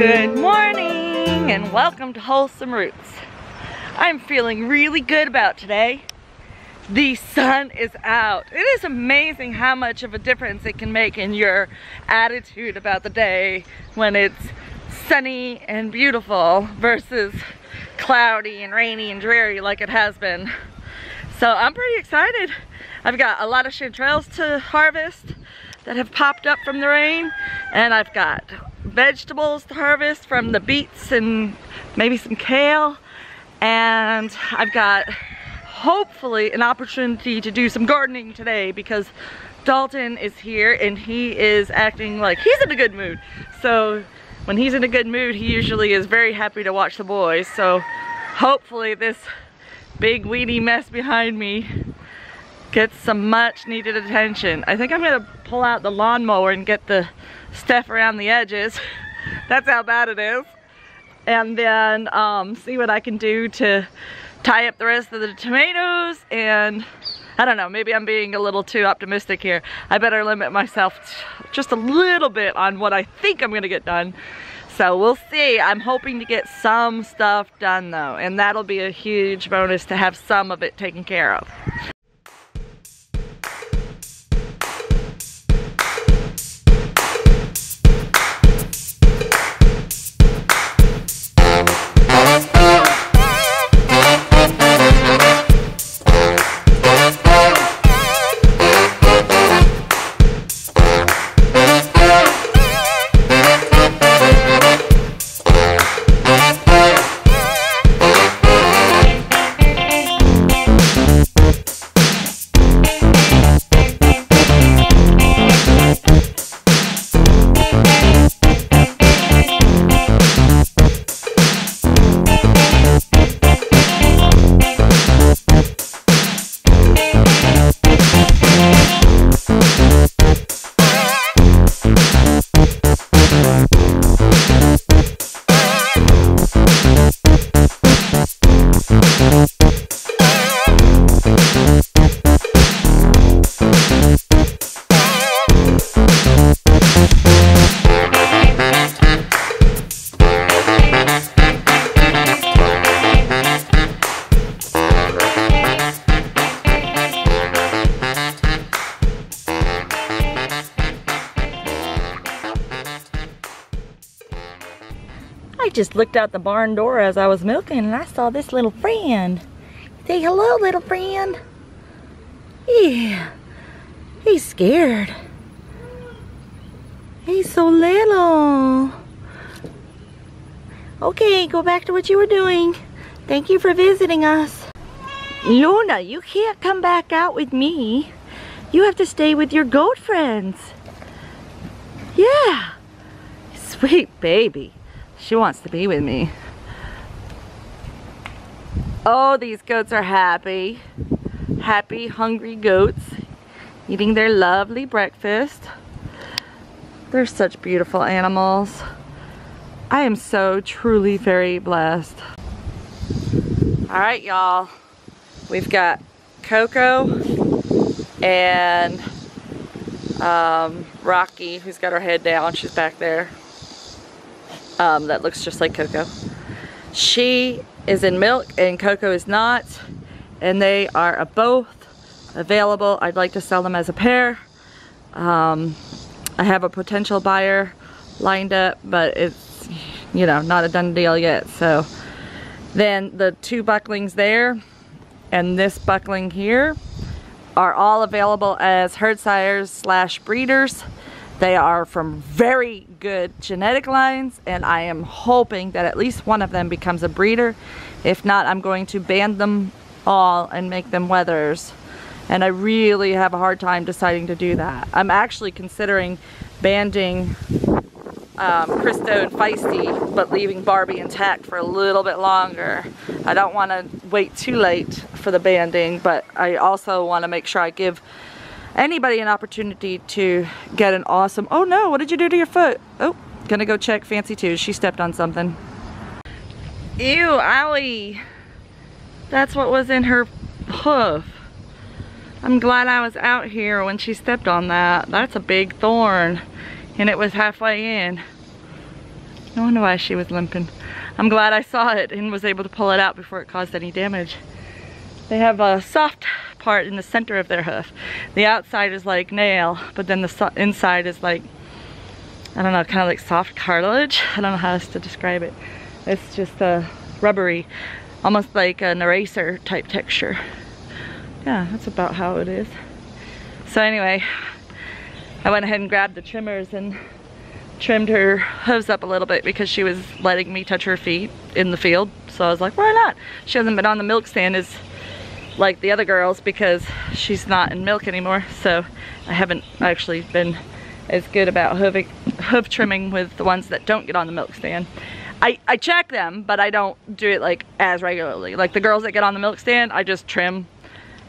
Good morning and welcome to Wholesome Roots. I'm feeling really good about today. The sun is out. It is amazing how much of a difference it can make in your attitude about the day when it's sunny and beautiful versus cloudy and rainy and dreary like it has been. So I'm pretty excited. I've got a lot of chanterelles to harvest that have popped up from the rain, and I've got vegetables to harvest from the beets and maybe some kale, and I've got hopefully an opportunity to do some gardening today because Dalton is here and he is acting like he's in a good mood. So when he's in a good mood, he usually is very happy to watch the boys. So hopefully this big weedy mess behind me gets some much needed attention. I think I'm gonna pull out the lawnmower and get the stuff around the edges. That's how bad it is. And then see what I can do to tie up the rest of the tomatoes. And I don't know, maybe I'm being a little too optimistic here. I better limit myself just a little bit on what I think I'm gonna get done. So we'll see. I'm hoping to get some stuff done though, and that'll be a huge bonus to have some of it taken care of. I just looked out the barn door as I was milking and I saw this little friend. Say hello, little friend. Yeah, he's scared. He's so little. Okay, go back to what you were doing. Thank you for visiting us. Luna, you can't come back out with me. You have to stay with your goat friends. Yeah, sweet baby. She wants to be with me. Oh, these goats are happy. Happy, hungry goats eating their lovely breakfast. They're such beautiful animals. I am so truly very blessed. All right, y'all. We've got Coco and Rocky, who's got her head down. She's back there. That looks just like Coco. She is in milk and Coco is not, and they are both available. I'd like to sell them as a pair. I have a potential buyer lined up, but it's, you know, not a done deal yet. So then the two bucklings there and this buckling here are all available as herd sires slash breeders. They are from very good genetic lines, and I am hoping that at least one of them becomes a breeder. If not, I'm going to band them all and make them wethers. And I really have a hard time deciding to do that. I'm actually considering banding Christo and Feisty, but leaving Barbie intact for a little bit longer. I don't want to wait too late for the banding, but I also want to make sure I give anybody an opportunity to get an awesome... Oh no, what did you do to your foot? Oh, gonna go check Fancy too. She stepped on something. Ew, owie. That's what was in her hoof. I'm glad I was out here when she stepped on that. That's a big thorn, and it was halfway in. I wonder why she was limping. I'm glad I saw it and was able to pull it out before it caused any damage. They have a soft part in the center of their hoof. The outside is like nail, but then the inside is like, I don't know, kind of like soft cartilage. I don't know how else to describe it. It's just a rubbery, almost like an eraser type texture. Yeah, that's about how it is. So anyway, I went ahead and grabbed the trimmers and trimmed her hooves up a little bit because she was letting me touch her feet in the field. So I was like, why not? She hasn't been on the milk stand as like the other girls because she's not in milk anymore. So I haven't actually been as good about hoof trimming with the ones that don't get on the milk stand. I check them, but I don't do it like as regularly. Like the girls that get on the milk stand, I just trim,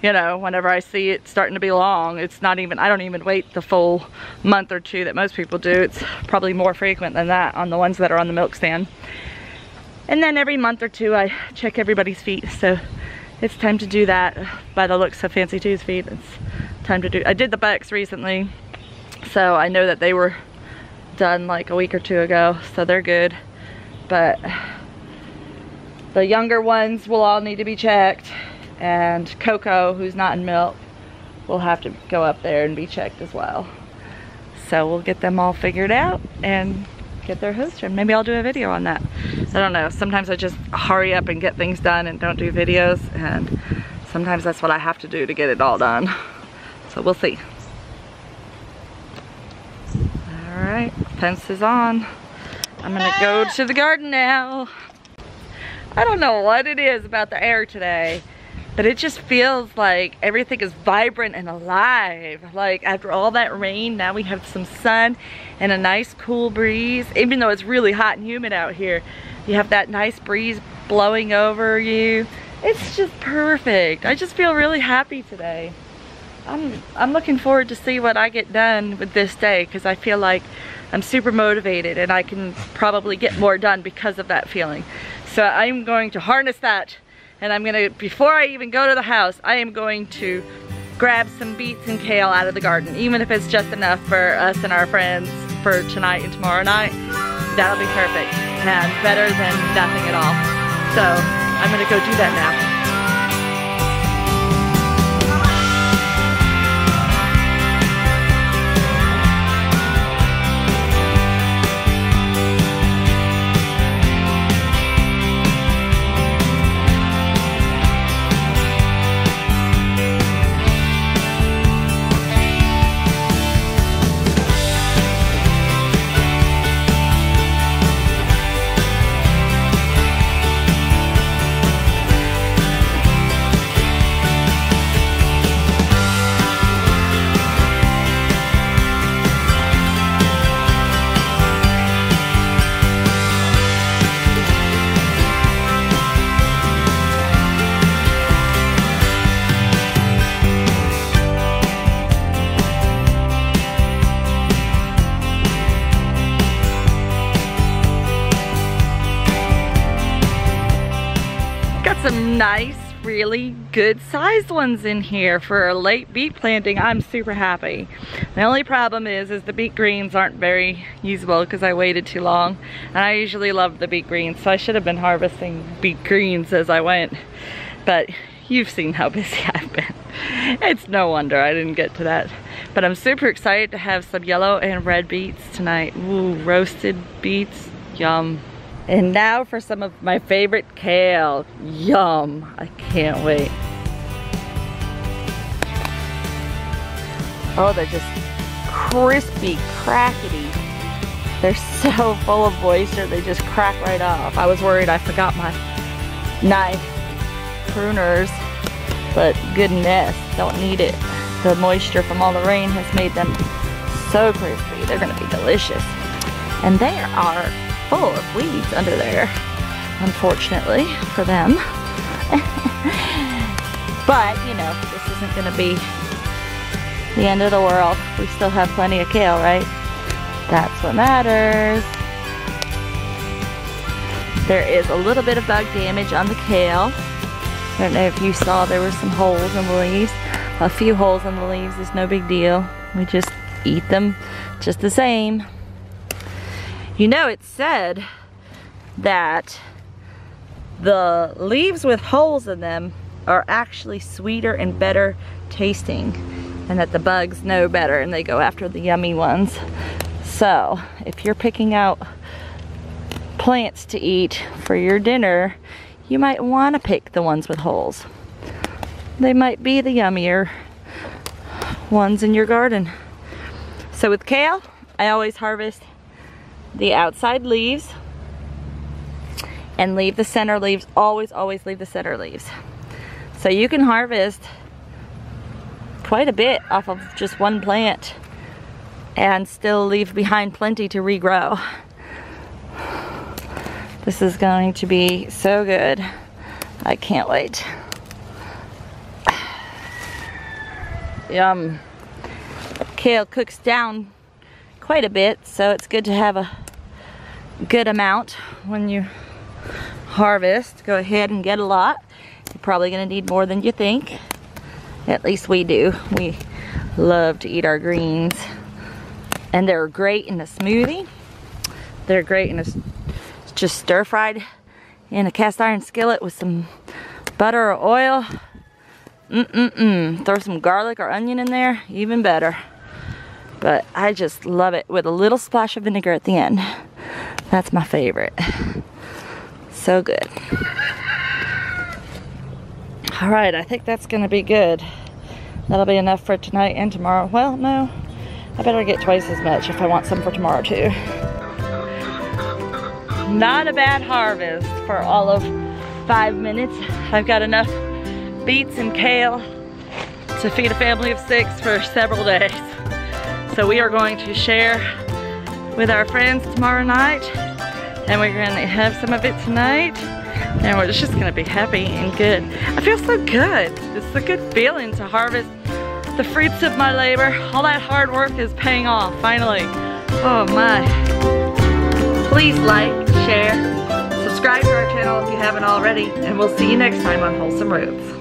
you know, whenever I see it starting to be long. It's not even, I don't even wait the full month or two that most people do. It's probably more frequent than that on the ones that are on the milk stand. And then every month or two I check everybody's feet. So it's time to do that. By the looks of Fancy Two's feet, it's time to do. I did the bucks recently, so I know that they were done like a week or two ago, so they're good. But the younger ones will all need to be checked, and Coco, who's not in milk, will have to go up there and be checked as well. So we'll get them all figured out and get their hooves trimmed. Maybe I'll do a video on that. I don't know, sometimes I just hurry up and get things done and don't do videos, and sometimes that's what I have to do to get it all done. So we'll see. All right, fence is on. I'm gonna go to the garden now. I don't know what it is about the air today, but it just feels like everything is vibrant and alive. Like after all that rain, now we have some sun and a nice cool breeze. Even though it's really hot and humid out here, you have that nice breeze blowing over you. It's just perfect. I just feel really happy today. I'm looking forward to see what I get done with this day, because I feel like I'm super motivated and I can probably get more done because of that feeling. So I'm going to harness that, and I'm gonna, before I even go to the house, I am going to grab some beets and kale out of the garden, even if it's just enough for us and our friends for tonight and tomorrow night. That'll be perfect and better than nothing at all. So I'm gonna go do that now. Some nice, really good sized ones in here for a late beet planting. I'm super happy. The only problem is the beet greens aren't very usable because I waited too long, and I usually love the beet greens, so I should have been harvesting beet greens as I went, but you've seen how busy I've been. It's no wonder I didn't get to that. But I'm super excited to have some yellow and red beets tonight. Ooh, roasted beets, yum. And now for some of my favorite kale. Yum. I can't wait. Oh, they're just crispy, crackety. They're so full of moisture, they just crack right off. I was worried I forgot my knife pruners, but goodness, don't need it. The moisture from all the rain has made them so crispy. They're gonna be delicious. And they are full of weeds under there, unfortunately for them. But you know, this isn't gonna be the end of the world. We still have plenty of kale, right? That's what matters. There is a little bit of bug damage on the kale. I don't know if you saw, there were some holes in the leaves. A few holes in the leaves is no big deal. We just eat them just the same. You know, it's said that the leaves with holes in them are actually sweeter and better tasting, and that the bugs know better and they go after the yummy ones. So if you're picking out plants to eat for your dinner, you might want to pick the ones with holes. They might be the yummier ones in your garden. So with kale, I always harvest the outside leaves and leave the center leaves. Always leave the center leaves. So you can harvest quite a bit off of just one plant and still leave behind plenty to regrow. This is going to be so good. I can't wait. Yum. Kale cooks down quite a bit, so it's good to have a good amount when you harvest. Go ahead and get a lot. You're probably gonna need more than you think. At least we do. We love to eat our greens. And they're great in a smoothie. They're great in a just stir-fried in a cast iron skillet with some butter or oil. Throw some garlic or onion in there, even better. But I just love it with a little splash of vinegar at the end. That's my favorite. So good. All right, I think that's gonna be good. That'll be enough for tonight and tomorrow. Well, no, I better get twice as much if I want some for tomorrow too. Not a bad harvest for all of 5 minutes. I've got enough beets and kale to feed a family of 6 for several days. So we are going to share with our friends tomorrow night, and we're going to have some of it tonight, and we're just going to be happy and good. I feel so good. It's a good feeling to harvest the fruits of my labor. All that hard work is paying off finally. Oh my. Please like, share, subscribe to our channel if you haven't already, and we'll see you next time on Wholesome Roots.